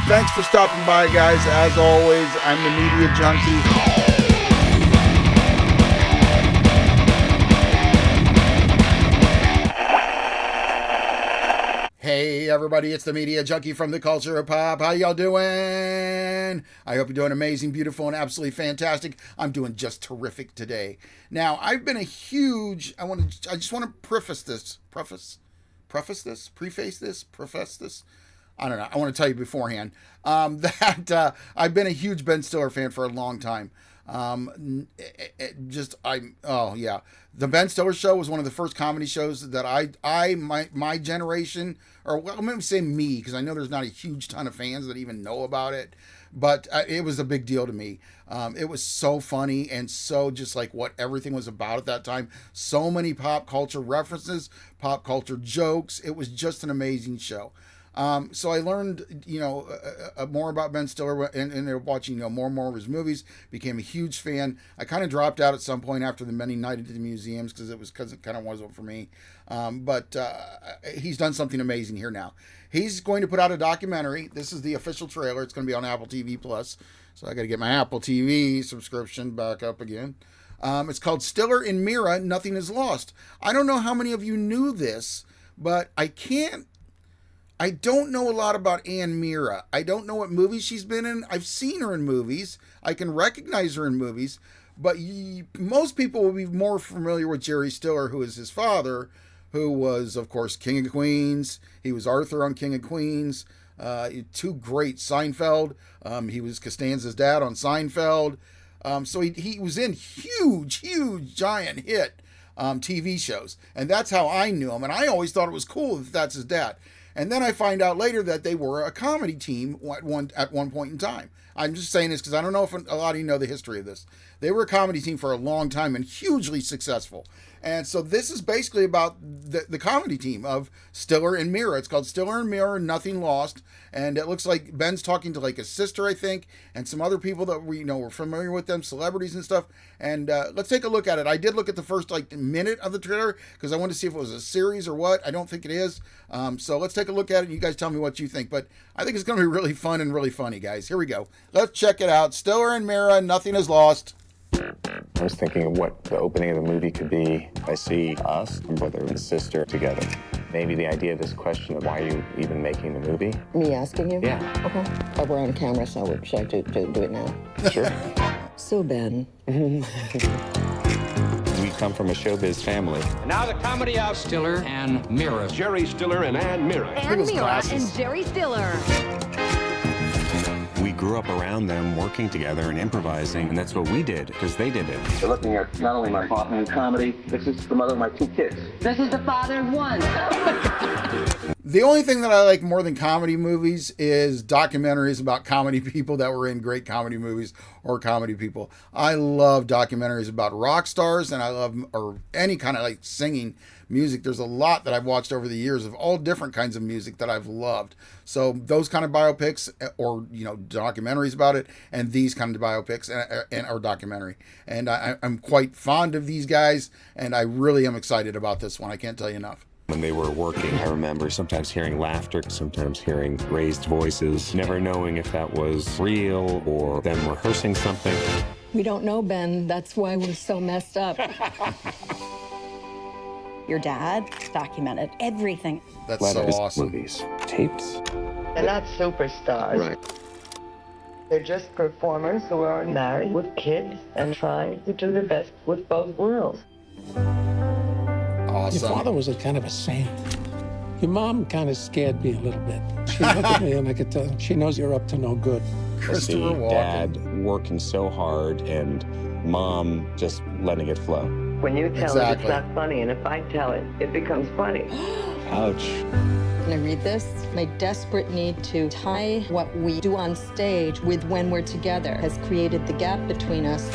Thanks for stopping by, guys. As always, I'm the Media Junkie. Hey everybody, it's the Media Junkie from the Culture of Pop. How y'all doing? I hope you're doing amazing, beautiful, and absolutely fantastic. I'm doing just terrific today. Now, I've been a huge, I just want to preface this. I don't know. I want to tell you beforehand that I've been a huge Ben Stiller fan for a long time. The Ben Stiller Show was one of the first comedy shows that my generation, or well, I'm going to say me, because I know there's not a huge ton of fans that even know about it, but it was a big deal to me. It was so funny and so just like what everything was about at that time. So many pop culture references, pop culture jokes. It was just an amazing show. So I learned, more about Ben Stiller and watching, more and more of his movies, became a huge fan. I kind of dropped out at some point after the many nights at the museums because it kind of wasn't for me. But he's done something amazing here now. He's going to put out a documentary. This is the official trailer. It's going to be on Apple TV Plus. So I got to get my Apple TV subscription back up again. It's called Stiller and Meara, Nothing is Lost. I don't know how many of you knew this, but I don't know a lot about Meara. I don't know what movies she's been in. I've seen her in movies. I can recognize her in movies. But most people will be more familiar with Jerry Stiller, who is his father, who was, of course, King of Queens. He was Arthur on King of Queens. Two great Seinfeld. He was Costanza's dad on Seinfeld. So he was in huge, giant hit TV shows. And that's how I knew him. And I always thought it was cool if that's his dad. And then I find out later that they were a comedy team at one point in time. I'm just saying this because I don't know if a lot of you know the history of this. They were a comedy team for a long time and hugely successful. And so this is basically about the comedy team of Stiller and Meara. It's called Stiller and Meara, Nothing Lost. And it looks like Ben's talking to like a sister, I think, and some other people that we're familiar with them, celebrities and stuff. And let's take a look at it. I did look at the first minute of the trailer because I wanted to see if it was a series or what. I don't think it is. So let's take a look at it and you guys tell me what you think. But I think it's going to be really fun and really funny, guys. Here we go. Let's check it out. Stiller and Meara, Nothing is Lost. I was thinking of what the opening of the movie could be. I see us, brother and sister, together. Maybe the idea of this question of why are you even making the movie? Me asking you? Yeah. Okay. But we're on camera, so should I do it now? Sure. So, Ben. We come from a showbiz family. Now the comedy of Stiller and Meara. Jerry Stiller and Meara. Meara and Jerry Stiller. We grew up around them, working together and improvising, and that's what we did, because they did it. You're looking at not only my partner in comedy, this is the mother of my two kids. This is the father of one. The only thing that I like more than comedy movies is documentaries about comedy people that were in great comedy movies or comedy people. I love documentaries about rock stars, and I love or any kind of like singing music. There's a lot that I've watched over the years of all different kinds of music that I've loved. So those kind of biopics or, documentaries about it, and these kind of biopics and or documentary. And I'm quite fond of these guys, and I really am excited about this one. I can't tell you enough. When they were working, I remember sometimes hearing laughter, sometimes hearing raised voices, never knowing if that was real or them rehearsing something. We don't know, Ben. That's why we're so messed up. Your dad documented everything. That's so awesome. Movies, tapes. They're not superstars. Right. They're just performers who are married with kids and trying to do their best with both worlds. Awesome. Your father was a kind of a saint. Your mom kind of scared me a little bit. She looked at me and I could tell she knows you're up to no good. Christopher Walken. Dad working so hard and mom just letting it flow. When you tell it, Exactly. it's not funny, and if I tell it, it becomes funny. Ouch. Can I read this? My desperate need to tie what we do on stage with when we're together has created the gap between us.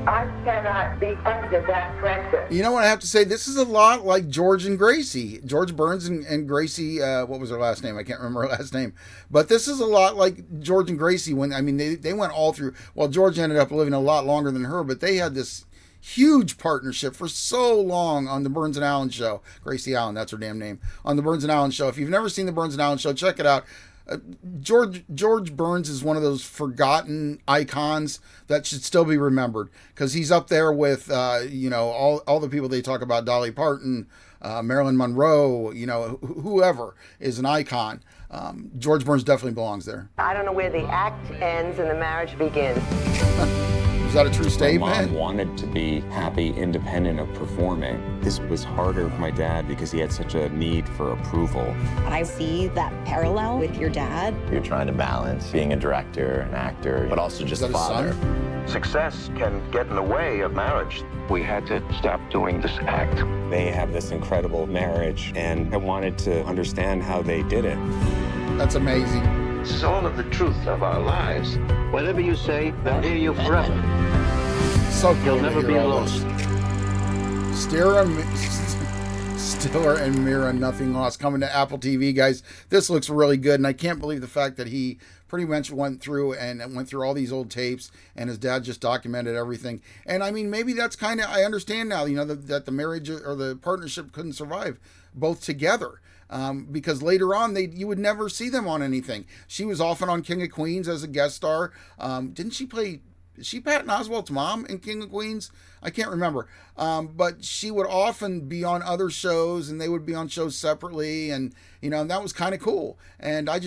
I cannot be under that pressure. You know what I have to say? This is a lot like George and Gracie. George Burns and Gracie, what was her last name? I can't remember her last name. But this is a lot like George and Gracie they went all through. Well, George ended up living a lot longer than her, but they had this huge partnership for so long on the Burns and Allen show. Gracie Allen, that's her damn name. On the Burns and Allen show. If you've never seen the Burns and Allen show, check it out. George Burns is one of those forgotten icons that should still be remembered, because he's up there with all the people they talk about, Dolly Parton, Marilyn Monroe, whoever is an icon. George Burns definitely belongs there. I don't know where the act ends and the marriage begins. Is that a true statement? My mom wanted to be happy, independent of performing. This was harder for my dad because he had such a need for approval. I see that parallel with your dad. You're trying to balance being a director, an actor, but also just a father. Success can get in the way of marriage. We had to stop doing this act. They have this incredible marriage, and I wanted to understand how they did it. That's amazing. This is all of the truth of our lives. Whatever you say, they'll hear you forever. So cool. You'll never be alone. Stiller and Meara, Nothing Lost, coming to Apple TV, guys. This looks really good, and I can't believe the fact that he pretty much went through all these old tapes, and his dad just documented everything. And I mean, maybe that's kind of, I understand now, that the marriage or the partnership couldn't survive both together. Because later on, you would never see them on anything. She was often on King of Queens as a guest star. Didn't she play? Is she Patton Oswalt's mom in King of Queens? I can't remember. But she would often be on other shows, and they would be on shows separately, and and that was kind of cool. And I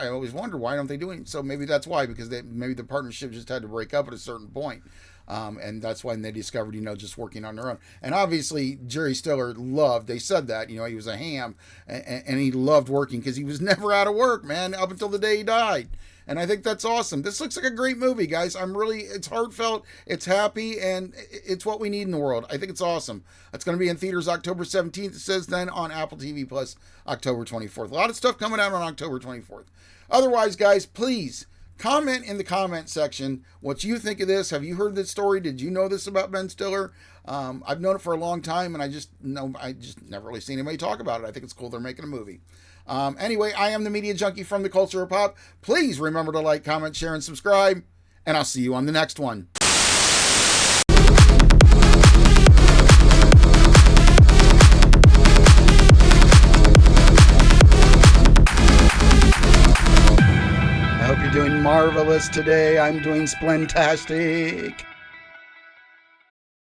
always wonder, why don't they do it? So maybe that's why, because maybe the partnership just had to break up at a certain point. And that's when they discovered, just working on their own. And obviously, Jerry Stiller they said that, he was a ham, and he loved working because he was never out of work, man, up until the day he died. And I think that's awesome. This looks like a great movie, guys. It's heartfelt, it's happy, and it's what we need in the world. I think it's awesome. It's going to be in theaters October 17th. It says then on Apple TV Plus October 24th. A lot of stuff coming out on October 24th. Otherwise, guys, please comment in the comment section what you think of this. Have you heard this story? Did you know this about Ben Stiller? I've known it for a long time, and I just never really seen anybody talk about it. I think it's cool they're making a movie. Anyway, I am the Media Junkie from the Culture of Pop. Please remember to like, comment, share, and subscribe, and I'll see you on the next one. I hope you're doing marvelous today. I'm doing splentastic.